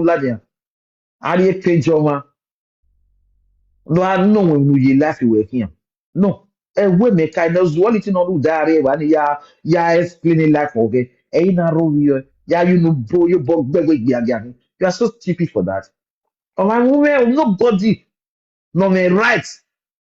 ladia. Ari pejoma. No, I know when you laugh you here. No. We make kind of quality no do dare one ya explaining life okay. Na ro ya you know bro you bug beg again. You are so stupid for that. Oh my woman, nobody no me right.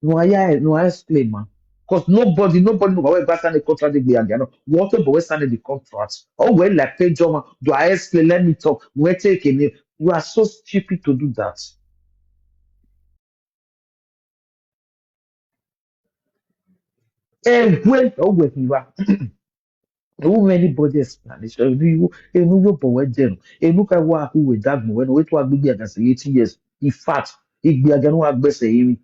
No I explain man. Because nobody know where back and the contract be again. What about we sign the contract? Oh well like pay job do I explain let me talk. We're taking it. You are so stupid to do that. When you are who anybody explanation you but when then look at what who with that when we to be against 80 years. In fact, it be again what be say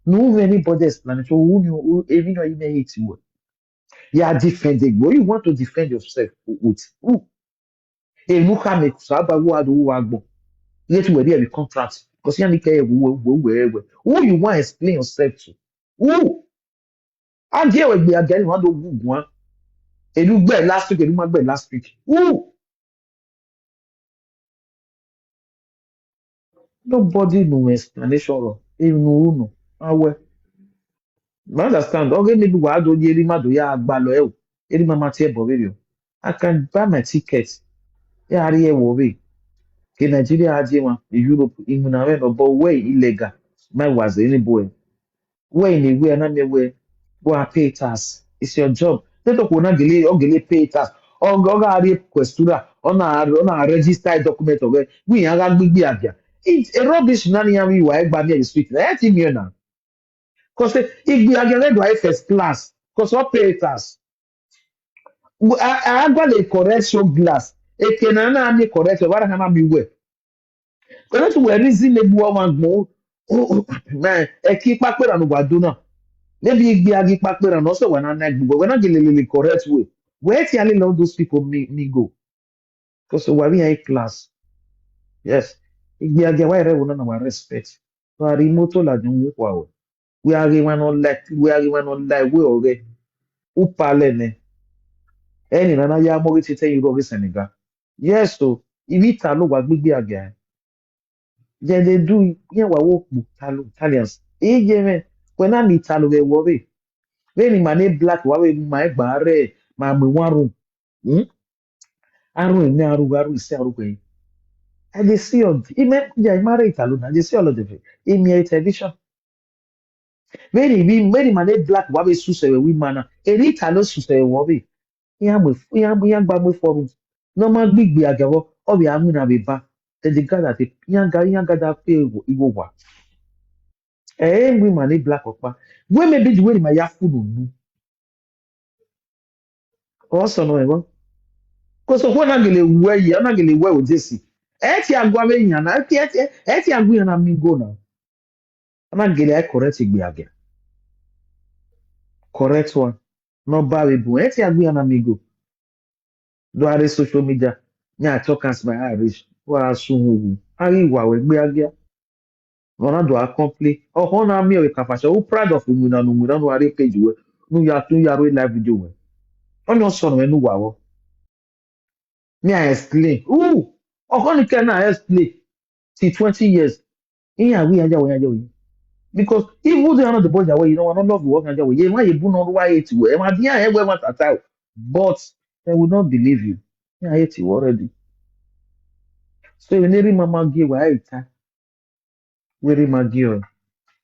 no anybody explanation who even know you may hate you. You are defending. What you want to defend yourself with? Who? Look at me. So about what do you want? Let me there the contract. Because you need to who you want to explain yourself to? Who? And here we be again. One do one. And you bet last week. And you bet last week. Who? Nobody no explanation. No. Ah well. I understand. Okay, maybe why do you do ya agbalo e o? Eri mama tie bo video. I can buy my tickets. Yeah, ari e wo be. Ke Nigeria aje one, Europe, Imunawe no but way illegal. My was any boy. Where in the way na me way go and pay tax. It's your job. They talk na gele o gele pay tax. O ga ari questura on a registered document of it. We yan ga gbigbi abia. It's a rubbish nani yan we wa egba me the street. That thing here now. Cause if we are going first class, cause what pay tax. I got a correction glass. A kenana me correct. What can I be with? But we reasonable one more. Oh, man, a keep back with an waduna. Maybe be a keep back with an also when I like, but we're not getting the correct way. Where can all those people me go? Because we are a class. Yes. If we are getting why we don't our respect. So a remote la jun wo. We are given on like we already. Who parle ẹni nana ya mọ wetin tell you go Senegal. Yes so if ita ló wà gbígbé àgbà then they do yẹn wà wò pò Italians èyí jẹ mẹ when I'm Italo bẹ wọ bẹ when mà ní black wà bẹ mà ẹ gbà rẹ mà mọ wọn arùn ẹni arùn ìsẹ arùn pẹ I dey see all ìmẹ ìjà ìmárẹ Italo na I dey see all of them èmi ẹ television when mà ní black wà bẹ sùsẹ wẹ wí mana èyí Italo sùsẹ wọ bẹ yẹn gbà mọ fọrùn normal gbígbé àgẹwọ ọbẹ amúnà bẹ bá tẹ̀lé gàdà tẹ yẹn gàdà pé ìwọ wà wí mà ní black ọ̀pá wọ́n mẹ́bí ju wẹ́n mà yá fúnù nù ọ̀sán náà ẹ̀wọ́n kò sọ fún ọ̀nàgẹ̀lẹ̀ wẹ̀ yìí ọ̀nàgẹ̀lẹ̀ wẹ̀ ò jẹ́sì ti àgọ́ abẹ́ yìí àná ti àgọ́ yìí àná mi gò náà ọ̀nàgẹ̀lẹ̀ ẹ̀ correct gbé àgẹ̀ correct one náà bá rẹ̀ bù ti àgọ́ yìí àná mi gò lọ́wọ́ social media ní àtọ́kànsí my irish wọ́n á sún wù àrí ìwà wẹ̀ gbé àgẹ̀ Ronaldo accompli na mi o kafasha o proud of umuna no are page we no ya tun ya ro live video we on your son we no wa wo me I explain ni can na explain till 20 years in ya we anja we because if you don't the boy that way you know not love work anja we ye ma ye bu no why it we ma dia e we want tata but they will not believe you me I hate you already so you need mama give we ita we ma give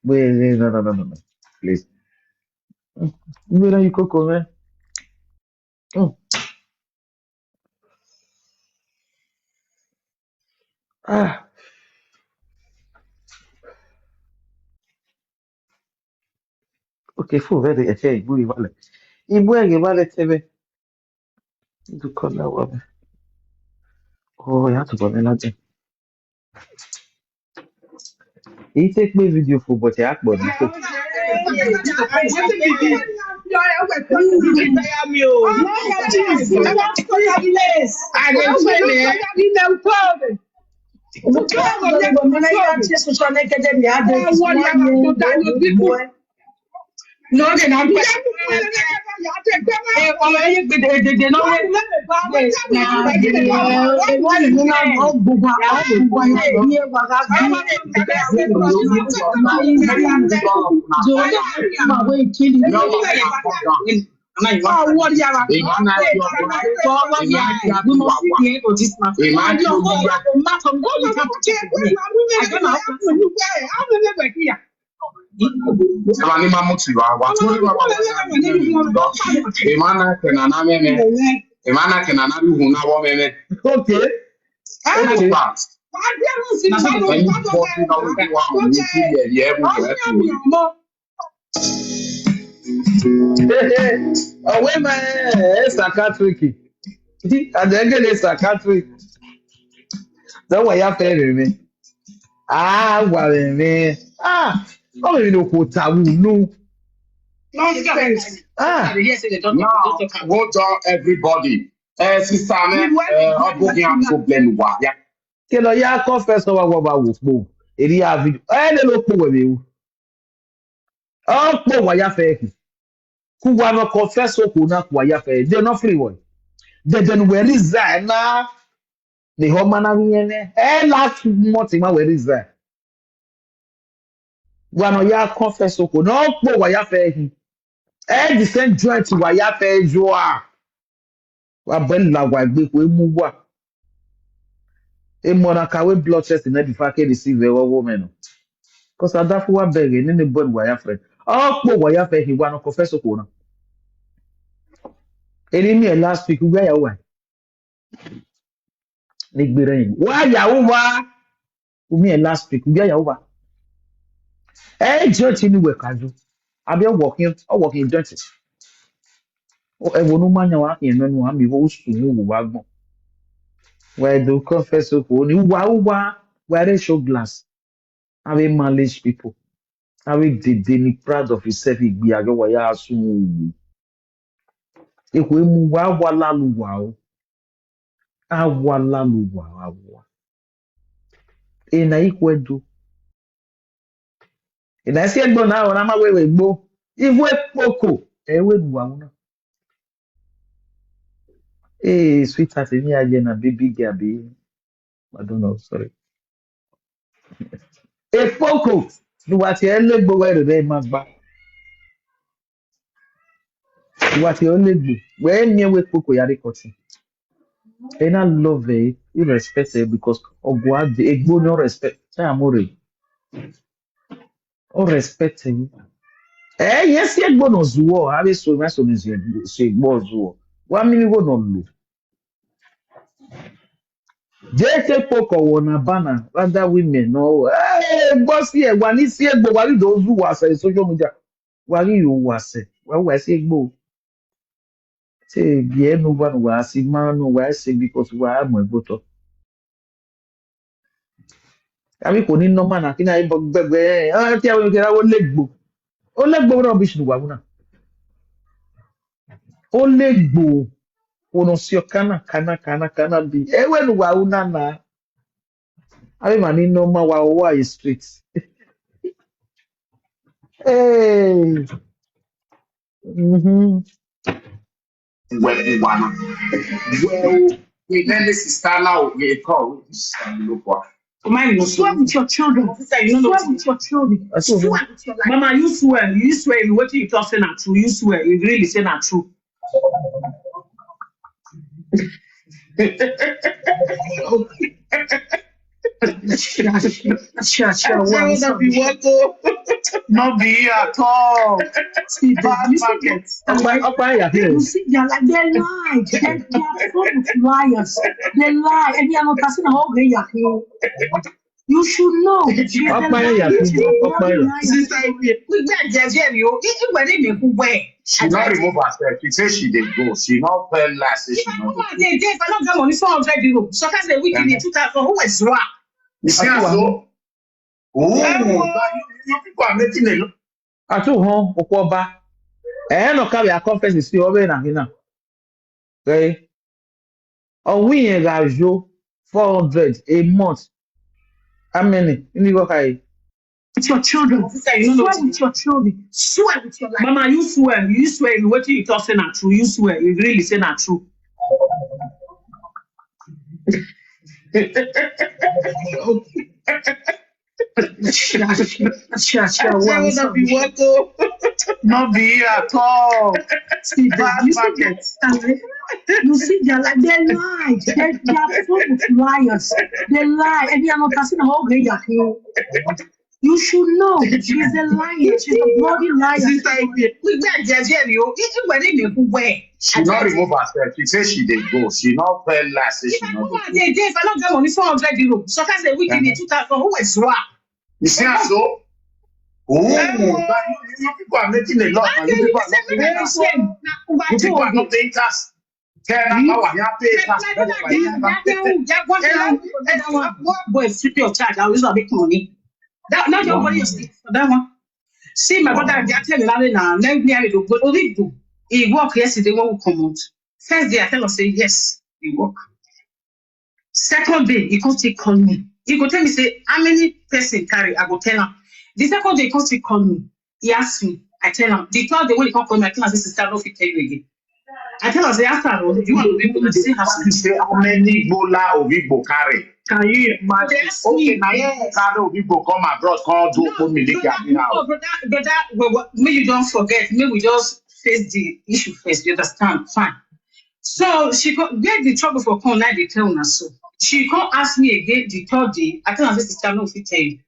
we no please mira you coco man Mm. Ah, ok, fu vede che c'è il bui vale. Il bui che vale teve. Tu con la vabbè. Oh, ya tu con la gente. E take me video fu but ya akbo ni ko. No, Okay. Oh, wait, man, psychiatric. And then get a psychiatric. That's why you have to me. Ah, well, me. Ah, oh, you know, what I will know. Ah, Go tell everybody. Sister, problem. kí lọ yá confess ọwọ́ àwọn ọba wò pò èrí àbídú ẹni ló pò wẹ̀mí ewu ọ pò wáyà fẹ́ kì kú wa lọ confess okò náà kú wáyà fẹ́ dé náà fìrì wọ̀ dẹ̀dẹ̀ ni wẹ̀rí zà ẹ̀ náà ní họ́ máa náà yẹn ní ẹ̀ láti mọ̀ tí ma wẹ̀rí zà wa lọ yá confess okò náà pò wáyà fẹ́ kì ẹ̀ dì sẹ́ joint wáyà fẹ́ jọ à wà bẹ́ẹ̀ là wà gbé kó emu wà emu ọ̀nà kàwé blood test náà bí fa kéde sí ìwé ọwọ́ mẹ́nu. Because Adafu wa bege nini bon waya friend. Okpo waya fe hiwa no confess ko na. Eni mi last week we ya wa. Ni gbere yin. Wa ya wa. Mi last week we ya wa. Church ni we kaju. Abi working church. O e wonu manya wa yin no nu ami wo su mu wa gbon. We do confess ko ni wa re show glass. Abi manage people. Abi dey proud of himself igbi ajo wa ya sun. Ekwe mu wa lalu wa o. Awa lalu wa awa. Ena ikwedu. Ena si egbo na ona ma wewe gbo. Ivu epoko. Ewe du wa una. Sweetheart, me aje na baby girl be. I don't know, sorry. Epoko. Du wa ti elegbo we re ma gba. Du wa ti elegbo. We mi we poko ya rekoti. And I love it, irrespective because ogwa the egbo no respect. Say amore. O respect you. Yes, egbo no zuo. Have so na so ni se egbo zuo. Wa mi ni go no lo. JK poko wona bana rather women no. Boss here wa ni si egbo wa ri do zu wa se social media. Wa ri yo wa se. Wa si egbo. Say bien no one wa si man no wa se because wa mo egbo to. Àbí kò ní normal na kí ni ayé gbẹgbẹ tí àwọn ìkẹrẹ ó légbò rubbish ni wàhùn náà ó légbò ònà sí ọ kánà bí ewé ni wàhùn náà náà àbí mà ní normal wa owó àyè street. Well, we then this is now we call Swear with your children. Swear with your children. Swear with your life. Mama, you swear. You swear. What you talk say not true. You swear. You really say not true. Not be at all. See, bad market. You see, they're like they lie. And they are full of liars. They lie. And they are not passing a whole day. You should know. Sister, she not remove herself. She says she did go. She not fell last. She not. So that's the week in 2000. Who is wrong? You see so? Oh, you people are making a lot. Atu hon okoba. No ka ya conference si obe na hina. Okay. On we gajo 400 a month. How many? Ni go kai. with your children. Sister, you know Swear with your children. Swear with your life. Mama, you swear. You swear. What you talk say not true. You swear. You really say not true. Not be Worto. Not be at all. See, Bad market. You see, they're like, they lie. They are full of liars. They lie. And they are not casting a whole great. You should know she's a liar. She's a bloody liar. Sister, we got Jaja, you. She not remove herself. She says she did go. She not fell last. She not go. If I don't get money, 400 euros. So that's a week in the 2000. Who is what? You see her so? Oh, you people are making a lot. You people are not paying tax. You people are not paying tax. Tell them how I pay tax. Boy, strip your charge. I will not make money. That not your money for that one. See, my brother, they are telling me now. Let me do, but only do. He work yesterday when we come out. First day, I tell us say yes, he work. Second day, he can't still call me. He go tell me say how many person carry. I go tell him. The second day, he can't still call me. He ask me. I tell him. The third day when he can't call me, I tell him say sister, don't fit tell you again. I tell us after all, you want to be able to say how many bola of Igbo carry? Can you imagine? Okay, now you people come abroad, come do for me. But may you don't forget, may we just face the issue first. You understand? Fine. So she get the trouble for calling like they tell us so. She can't ask me again the third day. I tell her this sister no fit tell you.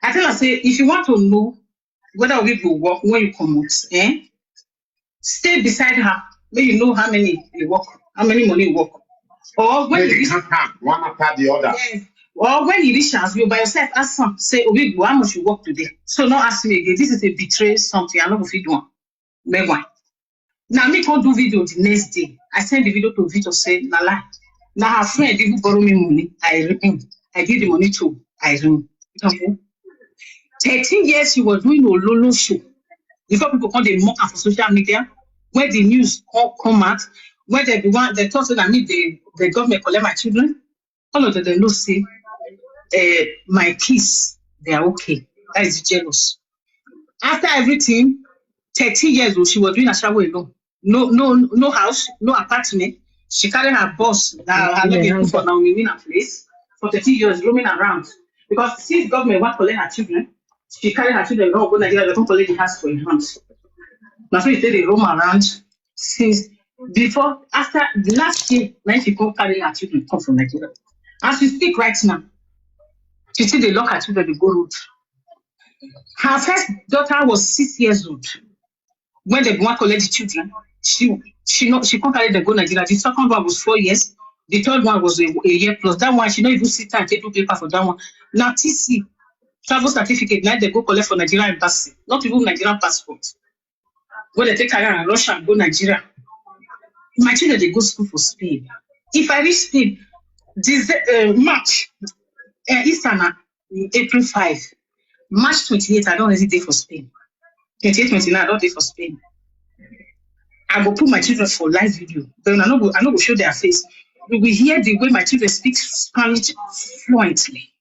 I tell her say if you want to know whether we will work when you come out, stay beside her. May you know how many you work, how many money you work. Or when you one after the other. Yes. Or when you reach us, you by yourself ask some, say, oh, how much you work today? So not ask me again. This is a betray something. I'm not going to do one. Now, me can't do video the next day. I send the video to Vito, say, Nala. Now, her friend didn't borrow me money. I give the money to Irene. 13 years she was doing a Lolo show. Before people come, they mock her for social media. When the news all come out, when they thought that I need the government collect my children, all of them they know say my kids, they are okay. That is jealous. After everything, 13 years old, she was doing Ashawo alone. No house, no apartment. She carried her boss, her lady for now in a place for 13 years roaming around. Because since government want to collect her children, she carried her children don't go Nigeria, they don't collect the house for a month. Now so they roam around since before, after the last year, when she come carry her children come from Nigeria. As we speak right now, she see they lock her children, they go road. Her first daughter was 6 years old. When they want to collect the children, she can't carry them go Nigeria. The second one was 4 years. The third one was a year plus. That one, she not even sit and take paper for that one. Now TC, travel certificate, now they go collect for Nigerian embassy. Not even Nigerian passport. When they take her and Russia and go Nigeria. My children, they go school for Spain. If I reach Spain, this March, Easter, April 5, March 28, I don't really day for Spain. 28, 29, I don't day for Spain. I will put my children for live video. But I not go show their face. We will hear the way my children speak Spanish fluently.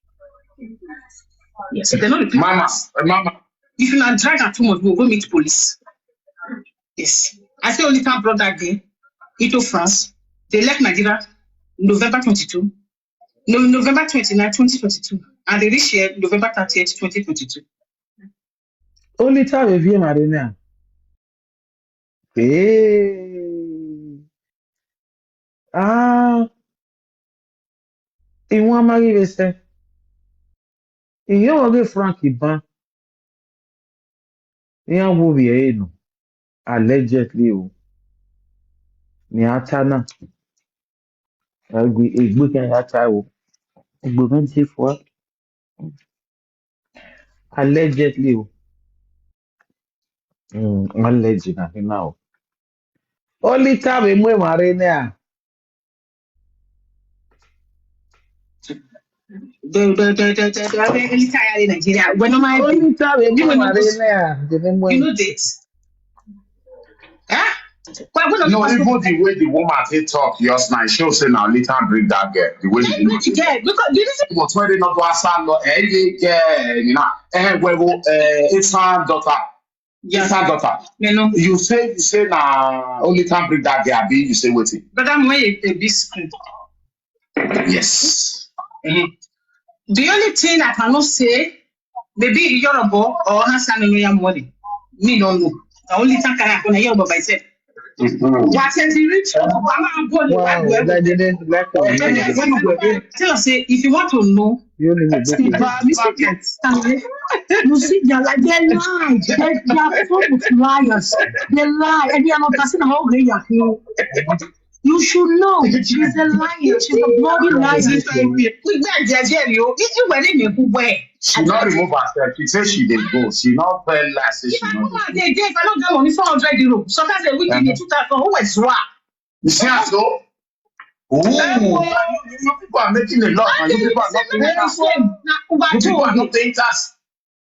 Yes, they're not repeating. Mama. If you not drag her too much, we'll go meet police. Yes. I say only time brought that day into France. They left Nigeria November 22. No, November 29, 2022. And they reached here November 30th, 2022. Only time we view Marina. Hey. In one Marie say, in your other Frankie Ban, in your movie, no, allegedly, ni Atana. We can Atawo. We can see for allegedly. Allegedly now. Only time we move Marina. The really tired in Nigeria. When am I? Only time we move You Marina. know this? Huh? No, even the way the woman they talk just now, she'll say now later bring that girl. The way the woman Yeah, because did you see? was wearing not was no you know, it's her daughter. It's her daughter. You say now only time bring that girl, be you say waiting. But I'm way a big screen. Yes. The only thing I cannot say, maybe Yoruba or Hasan money. Me don't know. The only thing I can hear about myself. What says the rich? That didn't like Tell us, say, if you want to know, you only need You see, they're like they lie. They are full of liars. They lie, and they are not passing the whole day. You should know she's a liar. She's a bloody liar. She not remove herself. She said she didn't go. She not fell last. She not. They gave, I don't get money 400 euros. Sometimes a week in 2,000. Who is what? You see how so? Oh, you people are making a lot. And you people are not paying tax.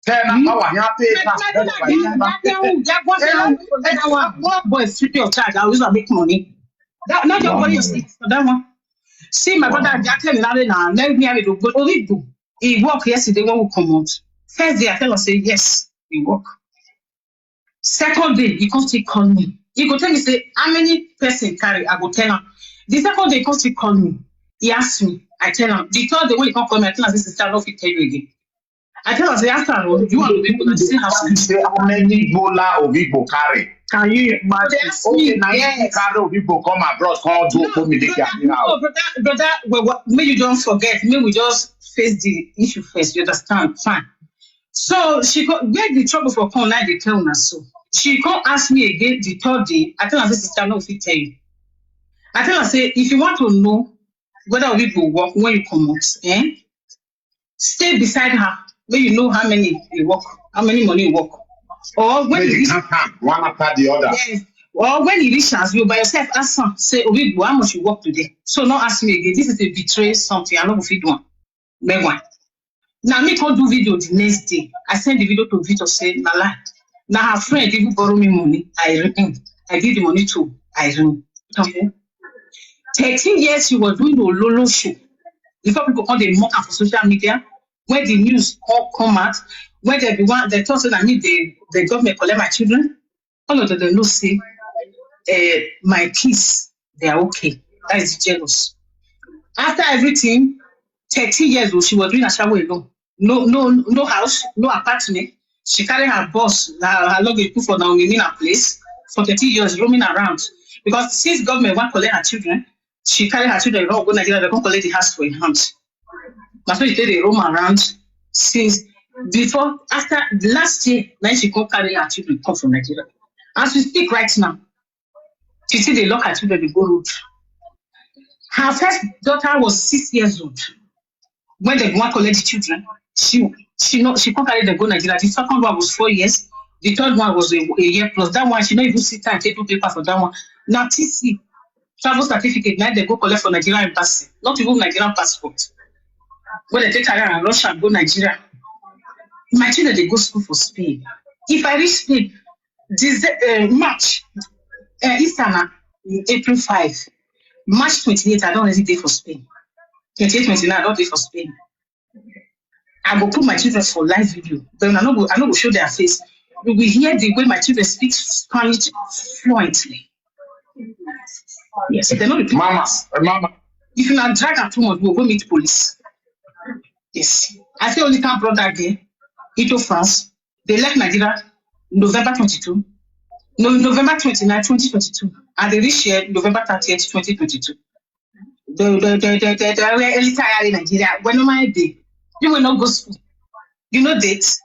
You people are not paying tax. One boy is 50 of charge. I always make money. Not your body is for that one. See, my brother, Jack, now, let me have it. But only do. He work yesterday when we come out. First day, I tell him, say, yes, he work. Second day, he comes to call me. He go tell me, say, how many person carry? I go tell him. The second day, he comes to call me. He asks me. I tell him. The third day, when he come call me, I tell him, this is I don't fit tell you again. I tell him, say, after all, you want the people that still have to say how many bola of people carry. Can you imagine? Okay, now you carry of people come abroad, come do for me. No, brother, well, may you don't forget. May we just face the issue first. You understand? Fine. So she get the trouble for come like they tell us so. She come ask me again the third day. I tell her, sister, no fit tell you. I tell her, say, if you want to know whether we go work when you come out, stay beside her when you know how many you work, how many money you work. Or when you one after the other. Yes. Or when you reach us, you by yourself ask some, say, Obi, how much you work today? So not ask me again. This is a betray something. I know if you do one. Now me can't do video the next day. I send the video to Vito say, Nala. Now her friend even borrow me money. I give the money to Irene. Okay. 13 years she was doing a Lolo show. Before people call the mock for social media, when the news all come out, when everyone they thought that the government collect my children, all of them know say my kids, they are okay. That is jealous. After everything, 13 years old, she was doing Ashawo alone. No house, no apartment. She carried her boss, her luggage put for Naomi in her place for 30 years, roaming around. Because since government want to collect her children, she carried her children around, go Nigeria, they can't collect the house for her hands. That's why they roam around since before, after last year, then she can't carry her children come from Nigeria. As we speak right now, she see they lock her children, they go road. Her first daughter was 6 years old. When they want to collect the children, she can't carry them go Nigeria. The second one was 4 years. The third one was a year plus. That one, she not even sit and take two paper for that one. Now TC, travel certificate, now they go collect for Nigerian embassy. Not even Nigerian passport. When they take her and Russia and go Nigeria. My children, they go school for Spain. If I reach Spain, this March, Easter, April 5, March 28, I don't really day for Spain. 28, 29, I don't day for Spain. I will put my children for live video. But I know show their face. We will hear the way my children speak Spanish fluently. Yes, they're not the people. Mama. If you not drag her too much, we'll go meet police. Yes. I say only time brother again. Into France. They left Nigeria November 22. No, November 29, 2022. And they reached here November 30th, 2022. The early tired in Nigeria. When my day, you will not go school. You know dates.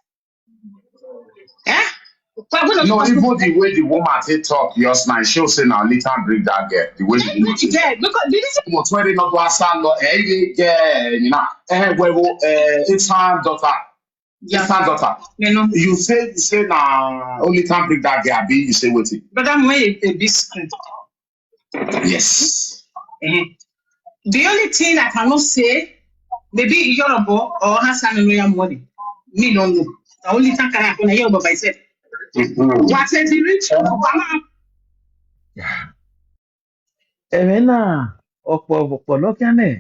No, even the way the woman they talk just now, she'll say now later bring that girl. The way the woman was wearing not was you know, it's her daughter. Yeah. It's her daughter. You know. You say now only time bring that girl, be you say what it. But I'm way a big screen. Yes. The only thing I cannot say, maybe Yoruba or Hasan money. Me don't know. The only thing I can hear about myself. What says the rich? Emena ọ̀pọ̀ lọ́kẹ́nẹ̀.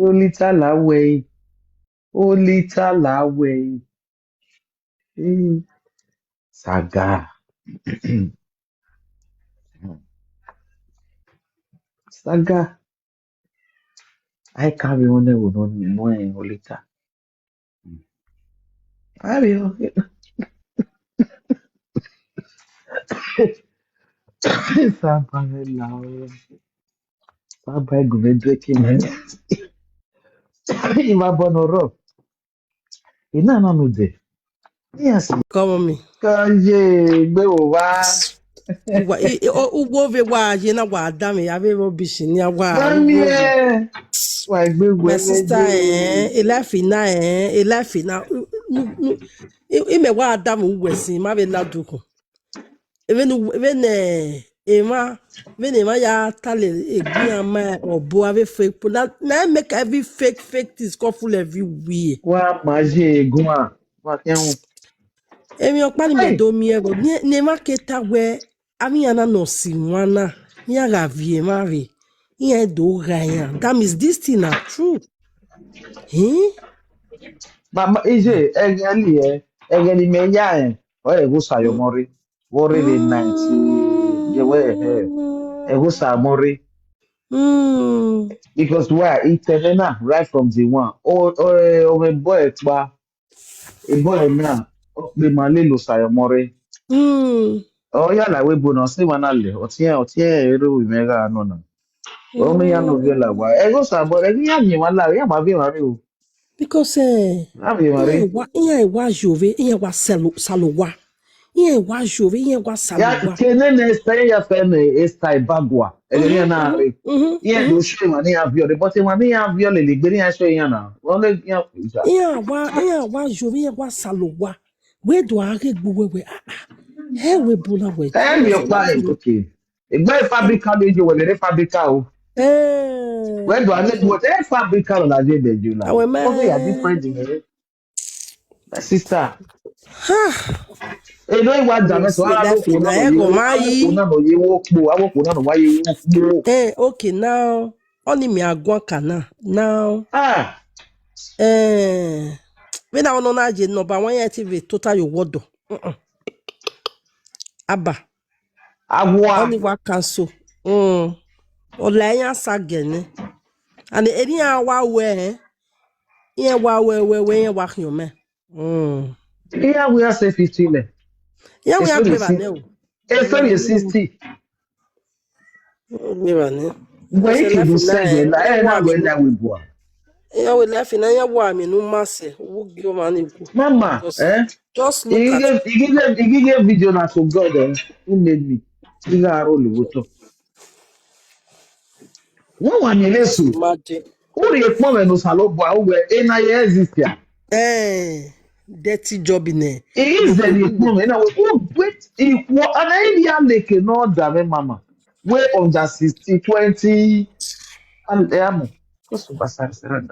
Olita lawe. Olita lawe. Saga. Saga. I carry on there with no olita. Carry on. Saga lawe. Saga gumedwe kimene. Ima bonoro. Ina na no de. Yes. Come on me. Kanje gbe o wa. Ugbo ve wa je na wa da me ave rubbish ni wa Mami ugbo ve. wa gbe My sister elafina ime wa adam uwesin ma be laduko. Even ya tale egbin ama obo ave fake na make every fake things come full everywhere. wa maje egun a wa kehun. Emi okpa ni medo mi ego ne ma keta we ami ana no si wana mi aga vie mari ihe do gayan. That means this thing are true. Mama ije egeli me ya o ego sayomori. Worry the 90 the way ego samori because why it na right from the one o me boy pa e boy na o pe male lo sayomori. O ya la we bonus ni wana le o tie ero wi mega no na. O me ya no viola wa ego samori ya ni wala ya ma vi mari o. Because Abi mari. iya wa jove iya wa salowa iya wa jove iya wa Ya salowa. kene ne stay ya feme esta ibagwa. Ele na re. Ye do show mani avio de but mani avio le gberi ya show yan na. Won le yan ija. Iya wa jove iya wa salowa. We do age gbo we he we bula we. Mi o pa okay. Igbe fabrica le jo we le fabrica o. We do ane do e fabrica lo la je de jo la. Awe O be ya man. different in my sister. E do iwa jame so ara lo ko na no ye. Awo ko na no ye wo po, awo ko na no wa ye wo po. Okay now only me agwa kana now when I want to je no ba wan TV total your word aba Agwa. only wa cancel Olaya sagene and any wa we yen wa we yen wa hyan me Here we are say 15 le. yen we It's agbe only ba ne o it's only 60. agbe ba ne When you do say na we that we go. yen we life na yen wa mi no masse wo gi o ma ni ku Mama, just look at he gave video na to God who made me. He got roll Wortoworto. One one just yesu. imagine Who the mom no salo boy we na ye exist ya. dirty job in there. He is the mom na we wait equal and I be like no dame mama. We under 60 20 and amo. Because of Basara.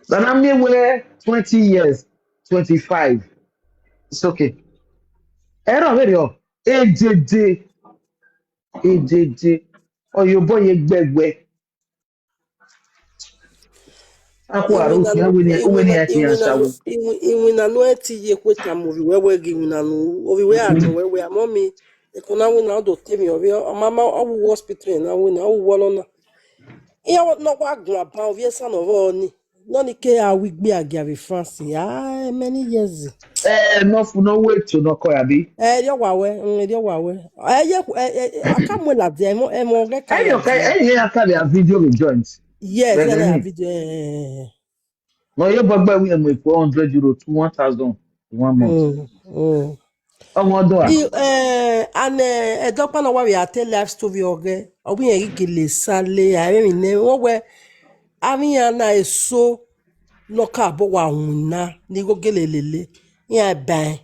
Then I mean we 20 years 25. It's okay. Ẹ̀rọ mi rẹ̀ ọ́ èjèjè ọ̀yọ̀bọ̀ yẹn gbẹ̀gbẹ̀ akọ àrùn kìí wé ní ẹ̀kí Ashawo. Iwina no eti ye kweta movie wewe gi wina no obi we adun wewe amomi ekuna wina do temi obi mama owu hospital na wina owu wolo na iya no wa gun aba obi esa no ro ni no ni ke awi gbe agiari France many years Nọ́ọ̀fù náà wé ètò náà kọ́ yàbí. dio wawe ye akamwe la de mo ge ka ya Ẹ̀yìn yẹn akábẹ̀ à video rejoint. yes na Bẹ̀rẹ̀ video náà yóò gbọ́gbọ́ ìwé ẹ̀mọ̀ ìpò €100 to 1,000 1 month. Ọmọ ọdún à. And edokpa na wa tell life story oge obi yen gele sale are mi ne wo we ami na eso loka bo wa hunna ni go gele lele yan ban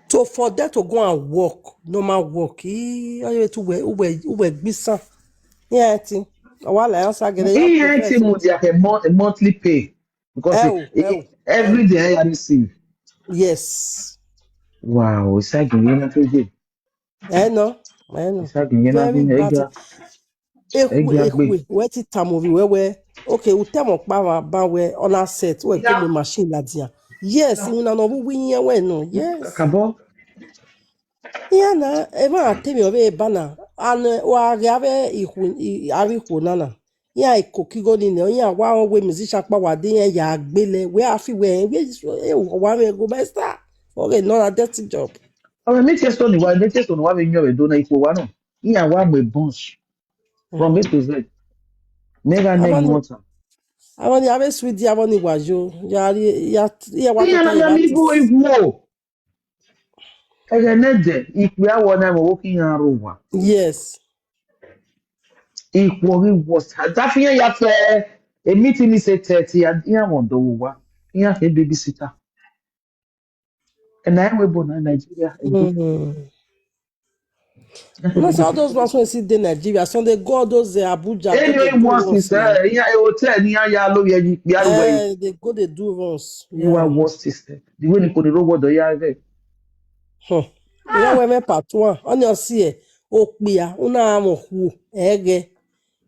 so for that to go and work normal work oye tu we gbisan yan ti wa la yan sagere yan Ìyẹn ti mo di a monthly pay because every day I receive. Yes. Wow, saga yena toje. No. Saga yena Very bin bad. ega gbe. Where ti tamovi where okay, we tell pa ba we on our set we ke me Ya, machine la dia. Yes, you know we win we no. Yes. kabo. Yeah na eva temi obe bana an wa gave ihu nana. Yeah ikokigo ni ne yeah wa we musician pa wa de ya gbele we afi we wa me go best. Okay, not a dirty job. Ọ̀rẹ́ mi ti sọ ni wa mi ti sọ ni wa mi yan re do na ipò wa náà. Iya wa mo bunch from A to Z. Mega neck Abani water. abani abe sweet abani wajo ya wa Iya tota na ye ya mi bo artist. iwo. Ege nede ipe awo na mo wo ki yan ro wa. Yes. Ipò ri was. Da fi yan ya fe. Èmi ti ni se 30 iya won do wa. Iya fe babysitter. And I we born in Nigeria. Mm. Iya fe No, so all those babysitter. ones when see the Nigeria, so they go all those Abuja, go they Anyway, do worst runs is now. iya hotel ni ya lo ye ni ya ro we. They go they do runs. You are Yeah. worst system. The way ni ko ni ro wodo ya ve. Huh. Yeah, we me part one. On your see okpia, una amo hu, ege.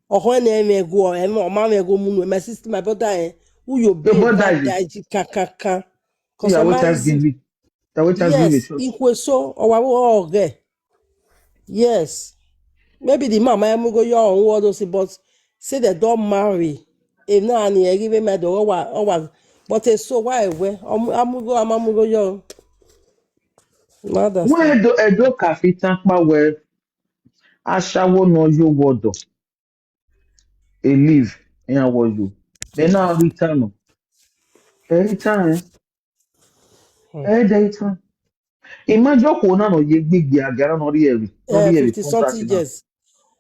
Oho na eme go, o ma me go munu. My sister, my brother, who you Your be brother bad is daiji kaka. see I will just Customize. give it. I will just give it Yes, short. inkweso, or wa oge. Yes. Maybe the mama am go your own word also, but say they don't marry. If not, and you give me the over. But it's so why we I'm go your mother When say. Edo Cafe Tankpa where Ashawo no yo wodo a leave in our you. Then now return. Every time, every time. Imagine ko na no ye gbigbe agara no ri every 50 contract something na. years.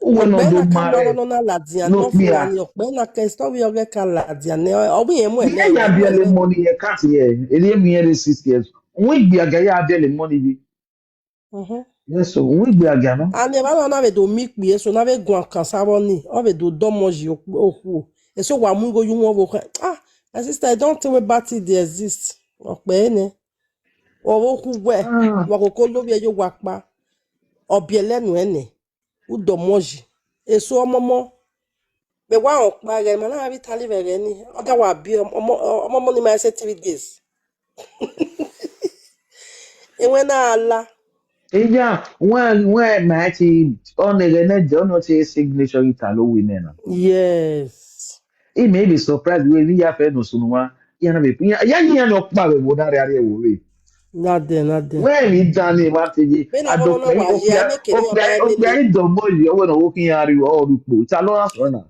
Uwe no Ọ̀pẹ́ do na kamara mare no na ladia no no for clear. ani ọ̀pẹ́ na kẹsítọ́ bí ọ̀gẹ́ ka ladia ni ọ̀bí yẹn mú ẹ̀ Yeah, lẹ́wọ̀ ya ẹ̀ mú ẹ̀ biele lẹ́wọ̀. money ye can't here. Ele mi here 6 years. We gbe aga ya biele money bi. Yes, so we gbe aga no. And ẹ̀ bá lọ náà bẹ̀ do mí pì èso náà bẹ̀ gun àkànsáwọ́ ni ọ̀ bẹ̀ do dọ́mọ̀jì òkú o. Èso wà mú igo yún wọn wò kàn my sister I don't think wey bad thing dey exist. Ọ̀pẹ́ ni ọ̀rọ̀ okú wẹ̀ Ah, wà kókó lórí ẹ̀ yóò wá pa ọ̀bì ẹlẹ́nu ẹ̀ nì ó dọ̀mọ̀jì. Èso ọmọmọ bẹ̀ wá ọ̀pá rẹ̀ mọ̀ náà rí tálí rẹ̀ ni ọ̀dà wà bí ọmọmọ ni máa ṣe 3 days. Enwe náà la. yeah, when match on the net, don't not say signature Italo women. Yes. It may be surprised when we have no sunwa. Yana be ya no pa we wo na re we. Not there, not there. When we done it what you Bẹ́ẹ̀ni àwọn ọmọ náà adokwe wà yẹ ẹ mẹ́kẹ̀ ní ọmọ ẹ lélẹ̀. okpia do mo yi owo na working ari o rupo. Talona swena.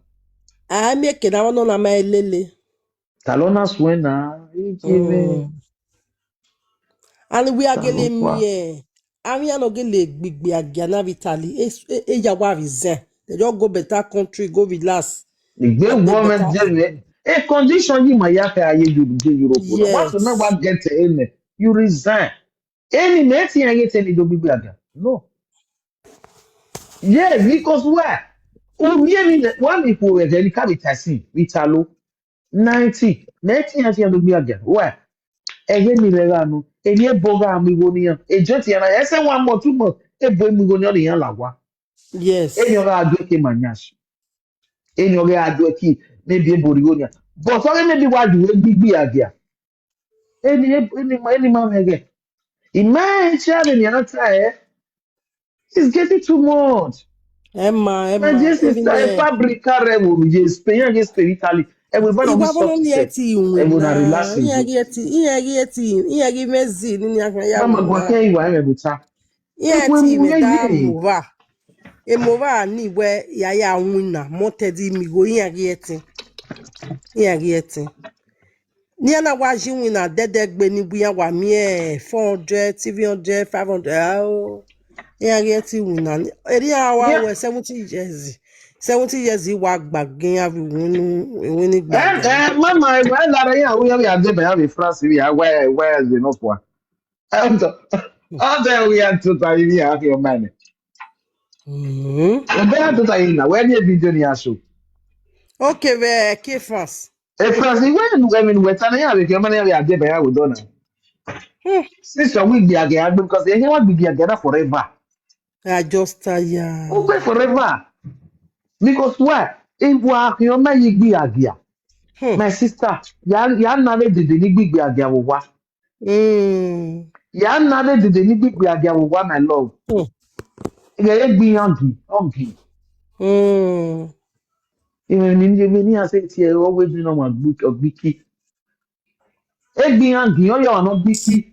Ẹ mẹ́kẹ̀ ní àwọn náà ọmọ ẹ lélẹ̀. Talona swena. Ikime And we are getting talokwa. me. Ami ano gele gbigbe agiana vitali. E yawa resign. They just go better country, go relax. The great And they better. woman Jamie. A condition you my yaka aye you do Europe. Once you know Yes. what get in you resign. Any nothing I get any do be aga. No. Yeah, because why? Oh, me one people were very capitation. Vitalo 90. Nothing I do be aga. Why? Eye mi le ranu. Eni e boga mi go niyan. Ejo ti yana. Ese 1 month 2 months. E bo mi go niyan le yan lawa. Eni Yes. ora adu ke manyash. Eni ora adu ki maybe e bori go niyan. But so maybe why do we gbigbi aga. Any man again. Imagine the other it's getting too much. Emma, Imagine even sister, a fabric revo, just Spain, just Spain, Italy. And we buy ìwà we bọ́lá soft ní ẹ set. ti ìwìn And we na náà relaxing. ìyẹn rí mẹ́zì nínú àgbẹ̀yàwó Mama, go náà here, you are able to. ìyẹn We ti move ìmẹ̀dá ye. mùvà èmùvà ní ìwẹ́ yàyà àwọn nà mọ́tẹ́dí mìgò ìyẹn rí ẹ ti ní ẹ̀ náà wá jí wìn náà dẹ́dẹ́ gbé níbi yẹn wà mí ẹ̀ 400 300 500 ìyẹn rí ẹ ti wìn náà èdè àwọn Yeah. àwọ̀ 70 years wà gbàgbé ìwé ní gbàgbé. Mama, why that yeah, we have to have France, we are where is the north one. How there we are to tell you have your money. Mhm. And they have to tell you now, where the video ni show. Okay, kí France. France, when I mean, we're telling you, your money, we are there, we are done. Sister, we be again because they want be again forever. I just tired. Okay, forever. Because why? If we are your man, you be again. My sister, ya nare dede ni gbigbe agia wo wa. Ya nare dede ni gbigbe agia wo wa, my love. Ye gbi yangi. Even ni ase ti e always be no ma gbiki. E gbi yangi yo ya no gbiki.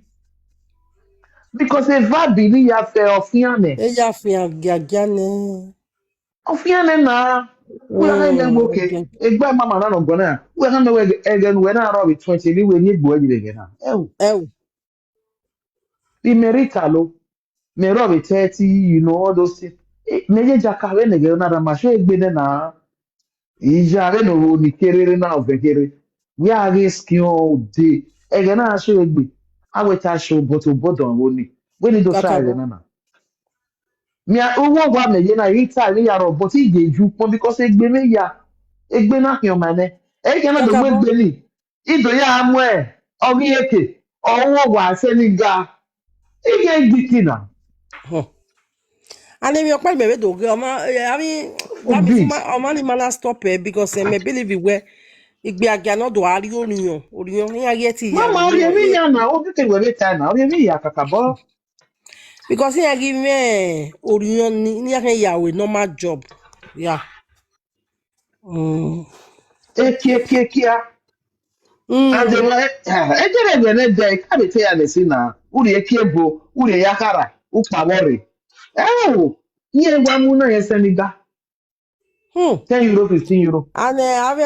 Because if I believe ya fe ofiane. Eya fi agiane. Ofiane na we are na okay. Egba mama na no gona. We are na we again we na ro 20 ni we ni gbo ejire na. Ew. Bi merita lo. Me ro 30, you know all those things. Meje jaka we ne ge na da ma so egbe na. Ija re no ni kerere na ovekere. We are risking all day. Ege na so egbe. Aweta show but obodon wo ni. We need to try Kakabo. na. Mi owo wa me ye na ita ri ya ro but ige ju pon because egbe me ya. Egbe na kion mane. Ege na do Kakabo. egbe ni. Ido ya amu e. Ogi eke. Owo wa se ni ga. Ige gikina. And if you're quite maybe do I mean that me for Big. my money man stop it because me believe it where igbe agia no do ari oriyon ya yeti ya Mama, ori emi oriyon ya na. O kete we ta na. Ori emi ya kakabo. because ya give me oriyon ni ya kan ya we normal job yeah Ekia. And they were ejere gbe ne de ka be te ya le si na. Uri ekie bo, uri yakara, upa wori. Nye gwa mu na yese ni ga. hmm 10 euro, 15 euro. and have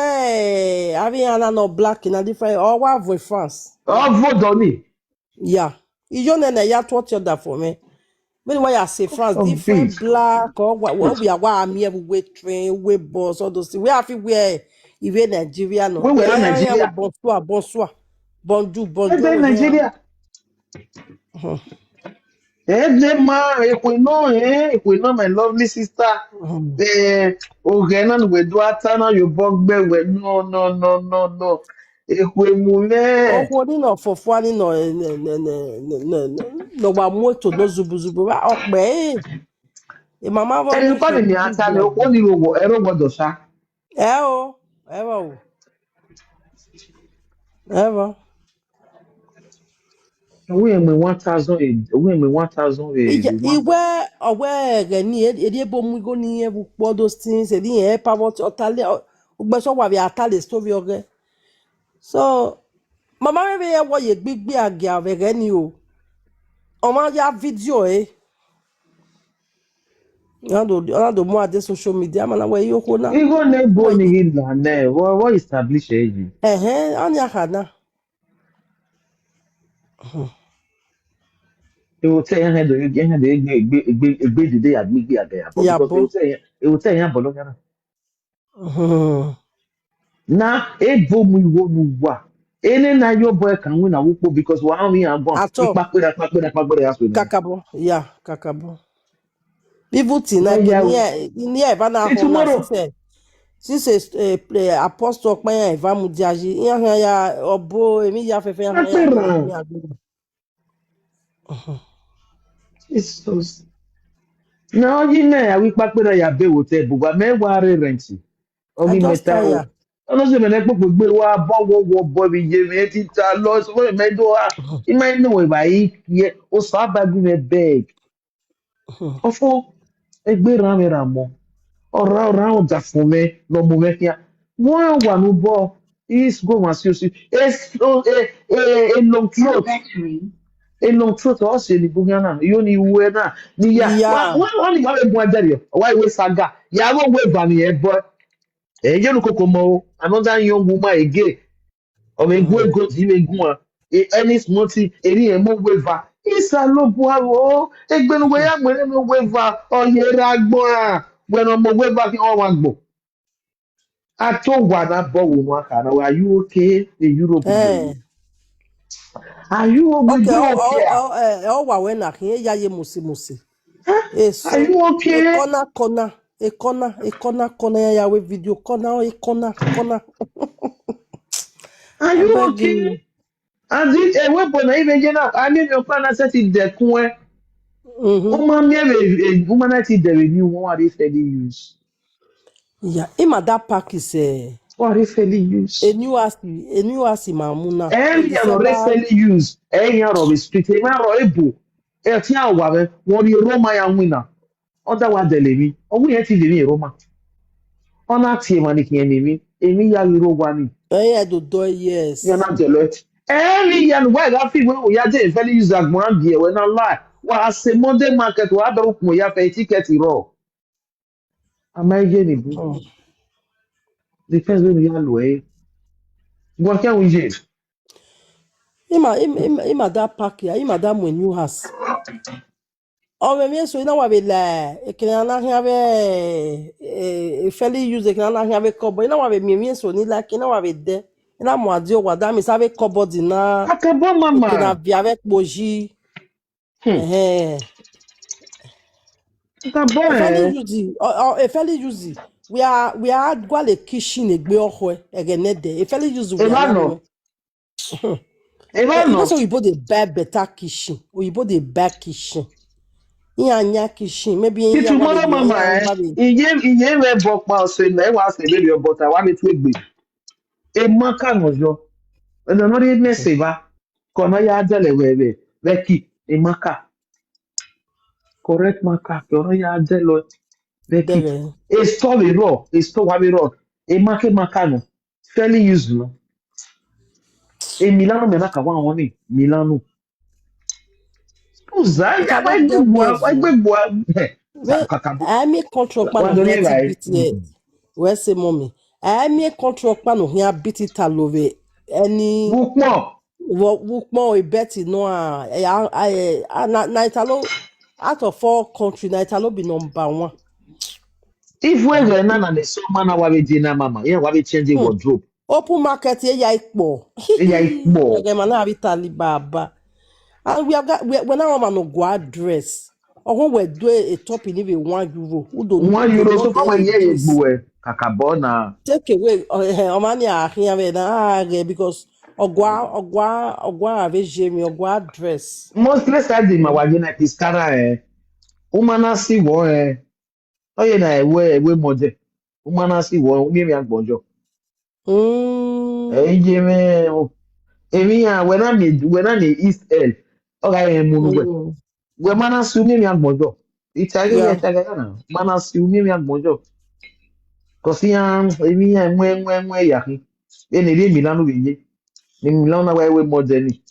an no black in a different or what for France Vote ni. yeah you know ya taught you that for me. When why I say France, Big. different black or what we are I'm here with train, with bus, all those things. We have to wear even Nigeria no. We were in Yeah, Nigeria. bonsoir. Ede Bonjour, yeah. Nigeria. Ekwe no, my lovely sister. Oge na we do atana you bogbe we no. Ekwe Oh, mule. holding up for funny no wa moto no zubu. Okay. E mama va Ẹni mi kọ́ fe ni mi big ata ni ó ní ẹ̀rọ gbọ́dọ̀ ṣá. Ever. Owó ẹ̀mí 1,000 owó ẹ̀mí 1,000 èdè one. Iwe owe ni edi ebo mu go ni e bu po those things edi e power otale ugbe so wa bi atale story oge so mama me ye wo ye gbigbe age avere ni o ma ya video do mo ade social media mana we yo ko na Igo na-egbo we ni ìlànà ẹ̀ wọ́n establish ẹ̀ yìí. anya kana Ewotẹ yẹn hẹ́n dọ̀ egbe dìde àgbégbé àgẹ̀ àbọ̀ ya because bo ewotẹ yẹn àbọ̀ lọ́gàrà. Na ebo mu iwo nu wa. Ene na yọ bọ ẹ̀ka nwé na wúkpọ̀ because wàá mi àgbọ̀n ato ìpàkpẹ́rẹ́ yà sọ̀rọ̀. kakabo bivuti na Wọ́n ke yà ni e ba na see ho na tomorrow. since apostle panya eva mudiaji iya ya obo emi ya fefe ya Akpẹ́rẹ́. ni agbo Jesus. Na onye na ya wípàkpẹ́rẹ́ yà bẹ̀ wòtẹ́ bùgbà mẹ́wàá rẹ̀ rẹ̀ntì. I Ogi just mẹ́ta o. tire Ọlọ́sẹ̀ mẹ́lẹ́ pọ̀pọ̀ gbé wa bọ́wọ́ bọ́ mi yé mi ti ta lọ sọ́wọ́ mẹ́jọ wa. Ìmọ̀ ẹ̀ náà ìwà yìí yẹ o sọ abájú mi bẹ́ẹ̀. Ọ̀fọ̀ ẹgbẹ́ rámìrà mọ́. Ọ̀rá àwọn ọ̀dà fún mi lọ́mọ mẹ́fíà. Wọ́n á wà ní bọ́ is go wá sí oṣù. A long throat. A long throat ọ̀sẹ̀ ní Bùgánà. Yóò ní ìwé náà. Níyà. yeah Wọ́n ní ìwà ẹ̀gbọ́n ajáde. Ọ̀wá ìwé saga. Yàrá òwe ìbànúyẹ̀ bọ́. Ẹ̀yẹ́ nu kòkò mọ́ o. Another young woman again. Ọmọ egwu ego tí ime egwu a. Ẹni smọ́tì èrí ẹ̀ mọ́ wéva. Ìsà ló bu àwọ̀. Egbenuwe ya gbẹ̀rẹ̀ mi wéva. Ọ̀yẹ̀rẹ̀ agbọ́n a. Gbẹ̀rẹ̀ ọmọ wéva kí wọ́n wá gbọ̀. Atọ́wà náà bọ̀ wò wọn àkàrà. Are you okay? In Europe eh gbòòrò. Are you we okay do okay? o wa we na kin ya ye musi Huh? Are eso you okay? kona ya we video kona Are you abeg okay? And it a weapon even general. I mean your plan set it the coin. Woman me a woman that is the renew what are they fairly use? Yeah, ima that pack is What are they fairly use? a new asi mamuna. Every year no December. fairly use. Every year of street. A man or able. A tia wabe. What you Roma ya winner. Otherwise the levy. Or we have to live in Roma. On that team and the enemy. Emi ya Euro one. Eh, do do You're yes. not jealous. Every year why that thing when we are just fairly use like one year when I lie. Well, as a Monday market, what do we have a ticket raw? Am I getting it? Hmm. Depends when you are low. What can we do? Ima that pack ya, ima that my new house. Oh, me so ina wa be la. E kina na hia be e fairly use e kina na hia be kobo. Ina wa be me so ni like ina wa be de. Ina mo adi o wa da mi sabe kobo di na Akabo e kina mama. vi avec boji. Eh. Akabo E fairly use e fairly use. We are gwa le kitchen egbe ohwe egenede. E fairly use we are Emano. no. You know Emano. so we both dey buy better kitchen. We both dey buy kitchen. Anya kitchen. Maybe Ti in wa be tomorrow mama in Iye we bok pa so na e wa se baby your butter wa me tu egbe. E maka nojo. E no ri me se ba. Kono ya jele we. Veki e maka. Correct maka. Kono ya jele veki. there. E story raw. E sto wa be raw. E maka no. Fairly used no. E Milano me na ka wa won ni. Milano. If I Uzaya don't get bezel, Sa well, kakabo. I make control pan Wa no do here ni ti right. beat it. Where say mommy? I make control pan no here beat it all over. Any Bukmo. work more a bet no na Italo out of 4 country na Italo be number 1. If we were na the summer na wa be dina mama, yeah, wa be change Hmm. wardrobe. Open market ye ya ikpo. Yeah, it more. Ege mana abitali baba. And we have got when our man no go address. Or when we do a top in even €1, €1 know so far the when yeah English. gbuwe kakabona. Take away omani ahia we na because ogwa ave jemi ogwa address. Mostly side ma wa na piskara Umana si wo oye na ewe moje. Umana si wo mi mi agbojo. Mm. Je me emi ya when I East L. Oga munu Mm. we mana si mi mi agbojo. Yeah. Itage na. Mana si mi mi agbojo. Kosi ya emi ya mwe ya ki. Eni ri Milano be ye. Ni Milano na wa ewe moje ni.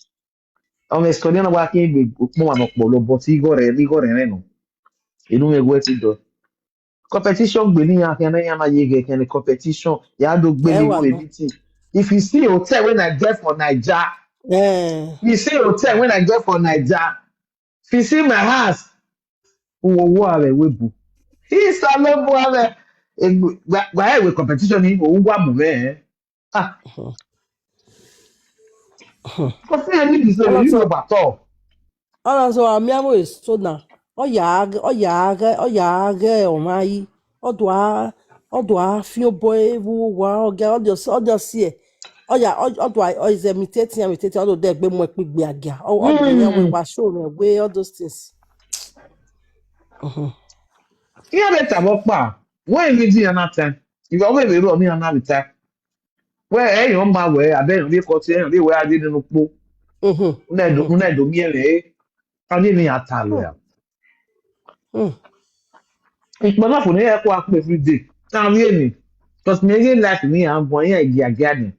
Àwọn Estonia na wa ki gbe mo wa no polo but igore re no. Inu me gwe ti do. Competition gbe ni ya na ye ge ken competition ya do gbe ni Ewa nu no. meeting. If you see hotel when I get for Naija, Eh. you see hotel when I get for Naija. If you see my house, wo are we bu. He salo bu are gba we competition ni o wa mu me. Ah, ko se ni bi so you know Also, about all. amiamo is so na. Oyaage omai. Odwa fio boy wu wa ojo see. Odwa is imitating odo de gbe mo pigbe aga. Odo yan we Hmm. wa show me we all those things. Ihe beta mo pa. When you do another if you be ro mi another time. Well, èèyàn máa wẹ̀ abẹ́yàn bí kò tí èèyàn bí wẹ̀ adé nínú pó. Mhm. Nnedo mi ere adé ni àtàlù ẹ̀. Mm. Ìpínlẹ̀ fún ní ẹ̀kọ́ apẹ̀ everyday. Táwọn bí èmi, because mi eré life mi à ń bọ̀ yẹn ìgbìyànjẹ́ ni.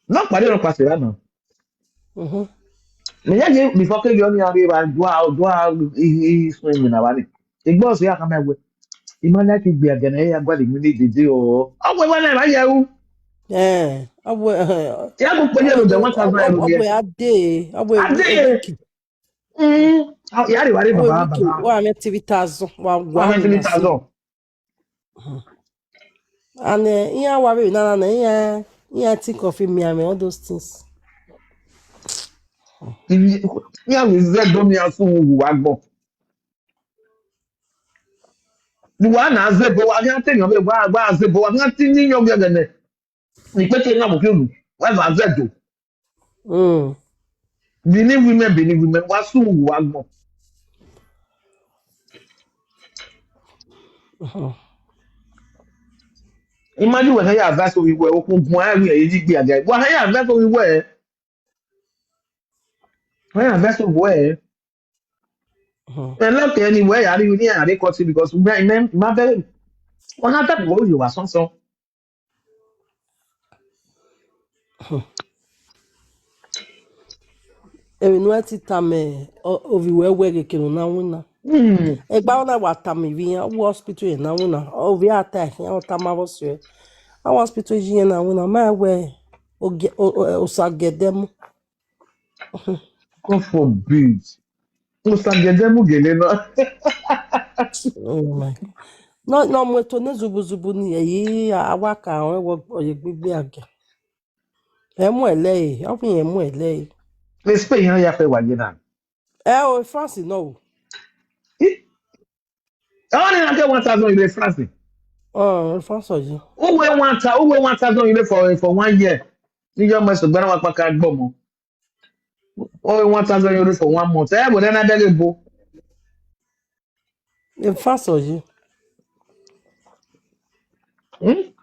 Náà pàdé ọ̀rọ̀ pàṣẹ lánàá. Mhm. Mi yẹ́ kí before kébi ọ́ ní adé wa dùá ìsún ìmì náà wá ní. Ìgbọ́ ọ̀sẹ̀ yà kàmá ẹgbẹ́. Ìmọ̀lẹ́ ti gbìyànjẹ́ náà ẹ̀yà gbọ́dọ̀ mi ní ìdíje ọ̀. Ọ̀pọ̀ ìwọ náà máa yẹ wú. Abwe Ìyá kò pé yẹn lò jẹ́ €1,000 mi yẹ. abwe ade abwe Adé! a week. Ìyá rẹ̀ wá rí Abwe bàbá wiki bàbá. wa me activities wa Wọ́n fẹ́ mu na se. 3,000. And yeah, worry na yeah think of me and all those things. Ní àwọn ìṣiṣẹ́ tó ní asún wù wá gbọ́. Ní wàá nà á zébò wá ní àtẹ̀yàn bẹ́ẹ̀ wá àzébò wá ní àti níyàn bí ẹ̀gẹ̀nẹ̀. Ní pété ní àmọ̀ fíìmù. What's that? Mm. Benin women, what's who wagmo? Imagine when I advance we were open one again. What I advance we were. When I advance we were. And not anyway, I didn't hear they caught it because my very one of that was you was so. Ewe no ati tame ovi wewe ke no na wona. Egba na watame vi wo hospital na wona. Ovi attack ya otama boswe. A hospital ji na wona ma we osagedem. God forbid. Musangedemu gele no. Oh my. No mweto ne zubu ni yi awaka awon wo oye gbigbe age. Emu ele, ofi emu ele. Let's pay ya fe wa na. O France no. I only get 1,000 in France. France oji. Who we 1,000 in for 1 year. Ni yo must gbara wa paka gbomo. Who we 1,000 euro for 1 month. But then I beg you. France oji. The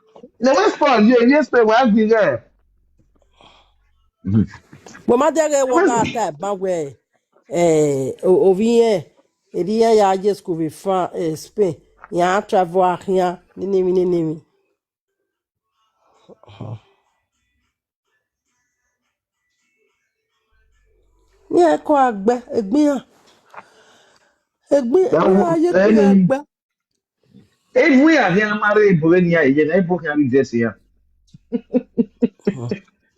West for you, yes, pay wa be there. Bo ma dere wo ga ta ba we ovi yen ya je school vi France Spain. Ya travel ahia ni nemi. Ni e ko agbe egbin aye gbin agbe. If we are here married Bolivia, I book and this here.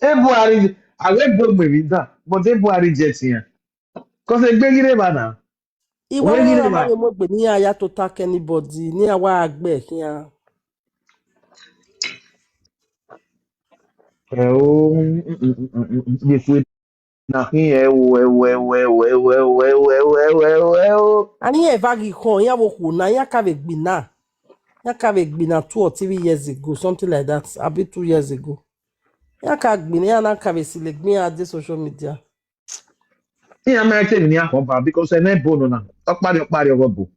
Ebuari, I will book me with that, but Ebuari jets here. Because they beg it now. Iwa wo ra ma we mo gbe ni aya to tak anybody ni awa agbe kian. If we nothing here, Ani e vagi kon ya wo ku na ya ka ve gbina. Ya ka ve gbina 2 or 3 years ago, something like that. Abi 2 years ago. Ya ka gbina ya na ka ve sile gbin ade social media. in America, in Yahoba, because I never know now. Talk about your body of a book.